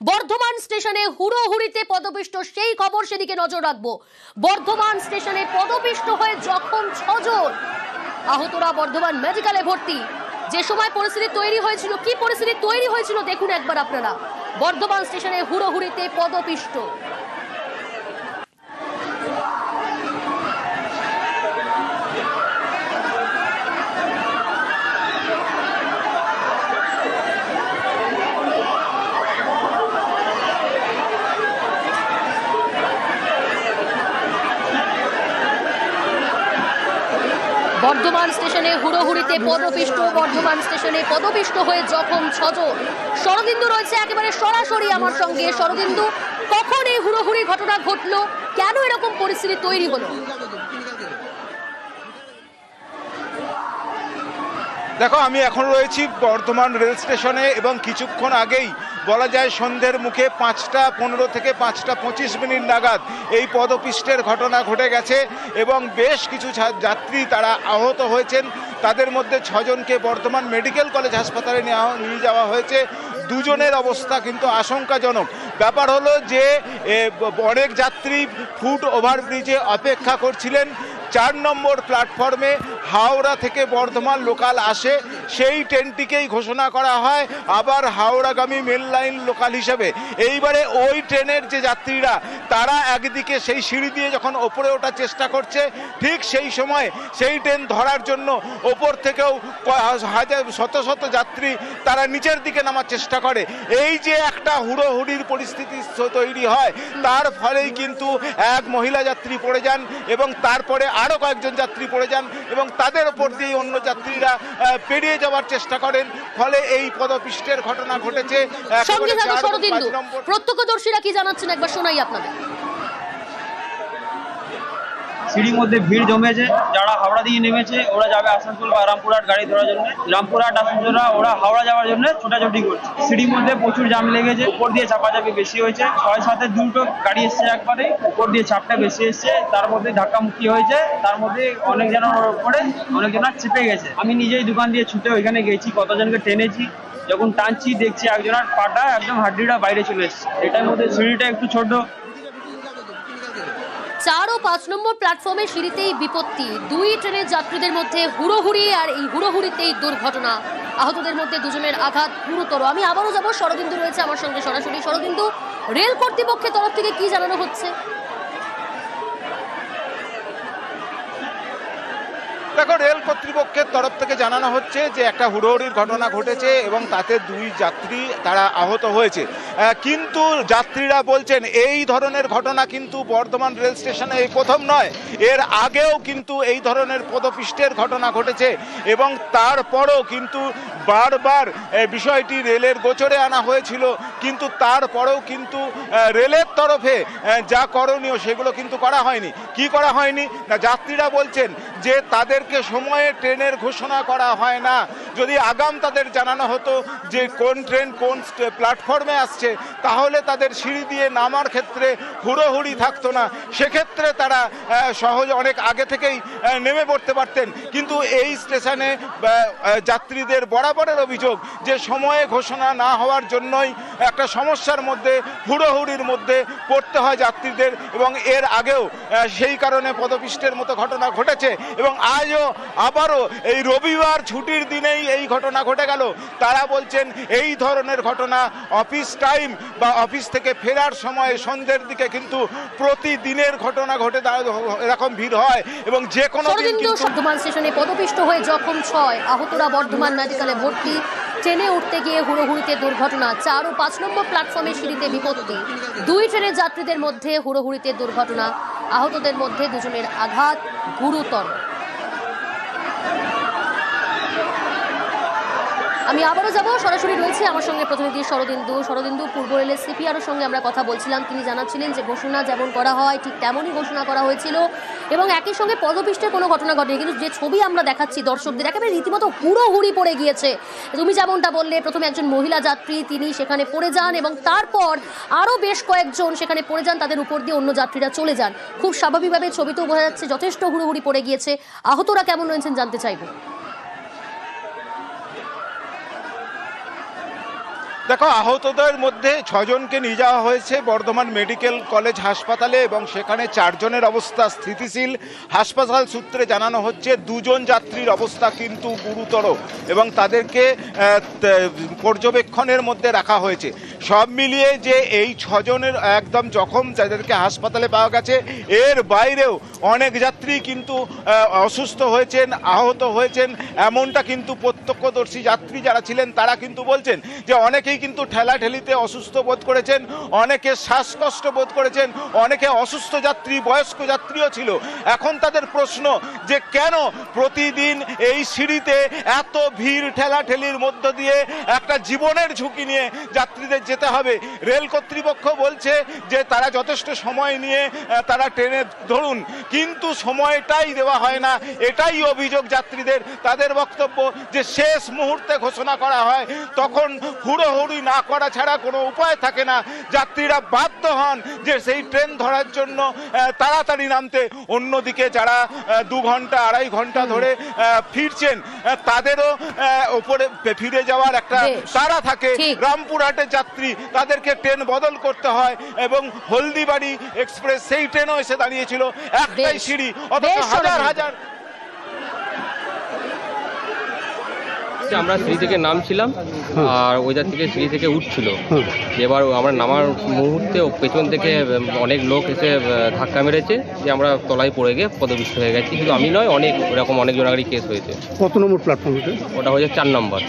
বর্ধমান স্টেশনে হুড়োহুড়িতে পদপিষ্ট সেই খবর, সেদিকে নজর রাখবো। বর্ধমান স্টেশনে পদপিষ্ট হয়ে জখম 6 জন, আহতরা বর্ধমান মেডিকেলে ভর্তি। যে সময় পরিস্থিতি তৈরি হয়েছিল, কি পরিস্থিতি তৈরি হয়েছিল দেখুন একবার আপনারা। বর্ধমান স্টেশনে হুড়োহুড়িতে পদপিষ্ট। বর্ধমান স্টেশনে হুড়োহুড়িতে পদপিষ্ট, বর্ধমান স্টেশনে পদপিষ্ট হয়ে জখম 6 জন। শরদিন্দু রয়েছে একেবারে সরাসরি আমার সঙ্গে। শরদিন্দু, কখন এই হুড়োহুড়ি ঘটনা ঘটলো, কেন এরকম পরিস্থিতি তৈরি হলো? দেখো, আমি এখন রয়েছি বর্ধমান রেল স্টেশনে এবং কিছুক্ষণ আগেই বলা যায় সন্ধ্যের মুখে 5টা 15 থেকে 5টা 25 মিনিট নাগাদ এই পদপিষ্টের ঘটনা ঘটে গেছে এবং বেশ কিছু যাত্রী তারা আহত হয়েছেন। তাদের মধ্যে 6 জনকে বর্ধমান মেডিকেল কলেজ হাসপাতালে নিয়ে যাওয়া হয়েছে। 2 জনের অবস্থা কিন্তু আশঙ্কাজনক। ব্যাপার হলো যে অনেক যাত্রী ফুট ওভারব্রিজে অপেক্ষা করছিলেন। 4 নম্বর প্ল্যাটফর্মে হাওড়া থেকে বর্ধমান লোকাল আসে, সেই ট্রেনটিকেই ঘোষণা করা হয় আবার হাওড়াগামী মেন লাইন লোকাল হিসেবে। এইবারে ওই ট্রেনের যে যাত্রীরা তারা একদিকে সেই সিঁড়ি দিয়ে যখন ওপরে ওঠার চেষ্টা করছে, ঠিক সেই সময় সেই ট্রেন ধরার জন্য ওপর থেকেও শত শত যাত্রী তারা নিচের দিকে নামার চেষ্টা করে। এই যে একটা হুড়োহুড়ির পরিস্থিতি তৈরি হয়, তার ফলেই কিন্তু এক মহিলা যাত্রী পড়ে যান এবং তারপরে আরও কয়েকজন যাত্রী পড়ে যান এবং তাদের ওপর দিয়ে অন্য যাত্রীরা পেরিয়ে যাওয়ার চেষ্টা করেন। ফলে এই পদপিষ্টের ঘটনা ঘটেছে। প্রত্যক্ষদর্শীরা কি জানাচ্ছেন একবার শোনাই আপনাদের। সিঁড়ির মধ্যে ভিড় জমেছে, যারা হাওড়া দিয়ে নেমেছে ওরা যাবে আসানসোল বা রামপুরহাট গাড়ি ধরার জন্য, রামপুরহাট আসানসোলরা ওরা হাওড়া যাওয়ার জন্য ছোটাছুটি করছে। সিঁড়ির মধ্যে প্রচুর জাম লেগেছে, উপর দিয়ে চাপাচাপি বেশি হয়েছে। 6-7 দুটো গাড়ি এসছে একবারে, উপর দিয়ে চাপটা বেশি এসছে, তার মধ্যে ধাক্কামুক্কি হয়েছে। তার মধ্যে অনেক জনের উপরে অনেক জনের চেপে গেছে। আমি নিজেই দোকান দিয়ে ছুটে ওইখানে গেছি, কতজনকে টেনেছি। যখন টানছি দেখছি একজনের পাটা একদম হাড্ডিটা বাইরে চলে এসছে। এটার মধ্যে সিঁড়িটা একটু ছোট। 4 ও 5 নম্বর প্ল্যাটফর্মে সিঁড়িতেই বিপত্তি। 2 ট্রেনের যাত্রীদের মধ্যে হুড়োহুড়ি, আর এই হুড়োহুড়িতেই দুর্ঘটনা। আহতদের মধ্যে 2 জনের আঘাত গুরুতর। আমি আবারও যাব, শরদিন্দু রয়েছে আমার সঙ্গে সরাসরি। শরদিন্দু, রেল কর্তৃপক্ষের তরফ থেকে কি জানানো হচ্ছে? দেখো, রেল কর্তৃপক্ষের তরফ থেকে জানানো হচ্ছে যে একটা হুড়োহুড়ির ঘটনা ঘটেছে এবং তাতে 2 যাত্রী তারা আহত হয়েছে। কিন্তু যাত্রীরা বলছেন এই ধরনের ঘটনা কিন্তু বর্ধমান রেল স্টেশনে এই প্রথম নয়, এর আগেও কিন্তু এই ধরনের পদপিষ্টের ঘটনা ঘটেছে এবং তারপরও কিন্তু বারবার বিষয়টি রেলের গোচরে আনা হয়েছিল। কিন্তু তারপরেও কিন্তু রেলের তরফে যা করণীয় সেগুলো কিন্তু করা হয়নি। কি করা হয়নি না, যাত্রীরা বলছেন যে তাদেরকে সময়ে ট্রেনের ঘোষণা করা হয় না। যদি আগাম তাদের জানানো হতো যে কোন ট্রেন কোন প্ল্যাটফর্মে আসছে, তাহলে তাদের সিঁড়ি দিয়ে নামার ক্ষেত্রে হুড়োহুড়ি থাকতো না। সেক্ষেত্রে তারা সহজে অনেক আগে থেকেই নেমে পড়তে পারতেন। কিন্তু এই স্টেশনে যাত্রীদের বরাবরের অভিযোগ যে সময়ে ঘোষণা না হওয়ার জন্যই একটা সমস্যার মধ্যে, হুড়োহুড়ির মধ্যে পড়তে হয় যাত্রীদের এবং এর আগেও সেই কারণে পদপিষ্টের মতো ঘটনা ঘটেছে এবং আজও আবারও এই রবিবার ছুটির দিনেই এই ঘটনা ঘটে গেল। তারা বলছেন এই ধরনের ঘটনা অফিস টাইম বা অফিস থেকে ফেরার সময় সন্ধ্যের দিকে কিন্তু প্রতিদিনের ঘটনা ঘটে, এরকম ভিড় হয় এবং যে কোনো বর্ধমান স্টেশনে পদপিষ্ট হয়ে জখম 6, আহতরা বর্ধমান মেডিকেলে ভর্তি। ট্রেনে উঠতে গিয়ে হুড়োহুড়িতে দুর্ঘটনা। 4 ও 5 নম্বর প্ল্যাটফর্মে সিঁড়িতে বিপত্তি। 2 ট্রেনের যাত্রীদের মধ্যে হুড়োহুড়িতে দুর্ঘটনা। আহতদের মধ্যে 2 জনের আঘাত গুরুতর। আমি আবারও যাব, সরাসরি রয়েছে আমার সঙ্গে প্রতিনিধি শরদিন্দু। পূর্ব রেলের সিপিআর সঙ্গে আমরা কথা বলছিলাম, তিনি জানাচ্ছিলেন যে ঘোষণা যেমন করা হয় ঠিক তেমনই ঘোষণা করা হয়েছিল এবং একই সঙ্গে পদপিষ্টের কোনো ঘটনা ঘটেনি। কিন্তু যে ছবি আমরা দেখাচ্ছি দর্শকদের, একেবারে রীতিমতো হুড়োহুড়ি পড়ে গিয়েছে। তুমি যেমনটা বললে, প্রথমে একজন মহিলা যাত্রী তিনি সেখানে পড়ে যান এবং তারপর আরও বেশ কয়েকজন সেখানে পড়ে যান, তাদের উপর দিয়ে অন্য যাত্রীরা চলে যান। খুব স্বাভাবিকভাবে ছবিতেও বোঝা যাচ্ছে যথেষ্ট হুড়োহুড়ি পড়ে গিয়েছে। আহতরা কেমন রয়েছেন জানতে চাইব। দেখো, আহতদের মধ্যে 6 জনকে নিয়ে যাওয়া হয়েছে বর্ধমান মেডিকেল কলেজ হাসপাতালে এবং সেখানে 4 জনের অবস্থা স্থিতিশীল। হাসপাতাল সূত্রে জানানো হচ্ছে 2 জন যাত্রীর অবস্থা কিন্তু গুরুতর এবং তাদেরকে পর্যবেক্ষণের মধ্যে রাখা হয়েছে। সব মিলিয়ে যে এই 6 জনের একদম জখম, যাদেরকে হাসপাতালে পাওয়া গেছে, এর বাইরেও অনেক যাত্রী কিন্তু অসুস্থ হয়েছেন, আহত হয়েছেন। এমনটা কিন্তু প্রত্যক্ষদর্শী যাত্রী যারা ছিলেন তারা কিন্তু বলছেন যে অনেকেই কিন্তু ঠেলাঠেলিতে অসুস্থ বোধ করেছেন, অনেকে শ্বাসকষ্ট বোধ করেছেন, অনেকে অসুস্থ যাত্রী, বয়স্ক যাত্রীও ছিল। এখন তাদের প্রশ্ন যে কেন প্রতিদিন এই সিঁড়িতে এত ভিড়, ঠেলাঠেলির মধ্য দিয়ে একটা জীবনের ঝুঁকি নিয়ে যাত্রীদের যেতে হবে। রেল কর্তৃপক্ষ বলছে যে তারা যথেষ্ট সময় নিয়ে তারা ট্রেনে ধরুন, কিন্তু সময়টাই দেওয়া হয় না, এটাই অভিযোগ যাত্রীদের। তাদের বক্তব্য যে শেষ মুহূর্তে ঘোষণা করা হয়, তখন হুড়োহুড়ি না করা ছাড়া কোনো উপায় থাকে না। যাত্রীরা বাধ্য হন যে সেই ট্রেন ধরার জন্য তাড়াতাড়ি নামতে। অন্যদিকে যারা 2 ঘন্টা 2.5 ঘন্টা ধরে ফিরছেন, তাদেরও ওপরে ফিরে যাওয়ার একটা তাড়া থাকে। রামপুরহাটের যাত্রী, তাদেরকে ট্রেন বদল করতে হয় এবং হলদিবাড়ি এক্সপ্রেস সেই ট্রেনও এসে দাঁড়িয়েছিল। একটাই সিঁড়ি, অথচ হাজার হাজার। আমরা সিঁড়ি থেকে নামছিলাম আর ওই যার থেকে সিঁড়ি থেকে উঠছিল। এবার আমরা নামার মুহূর্তে পেছন থেকে অনেক লোক এসে ধাক্কা মেরেছে যে আমরা তলায় পড়ে গিয়ে পদপিষ্ট হয়ে গেছি। কিন্তু আমি নয়, অনেক এরকম অনেক জনাগারি কেস হয়েছে। কত নম্বর প্ল্যাটফর্ম? ওটা হয়েছে 4 নম্বর।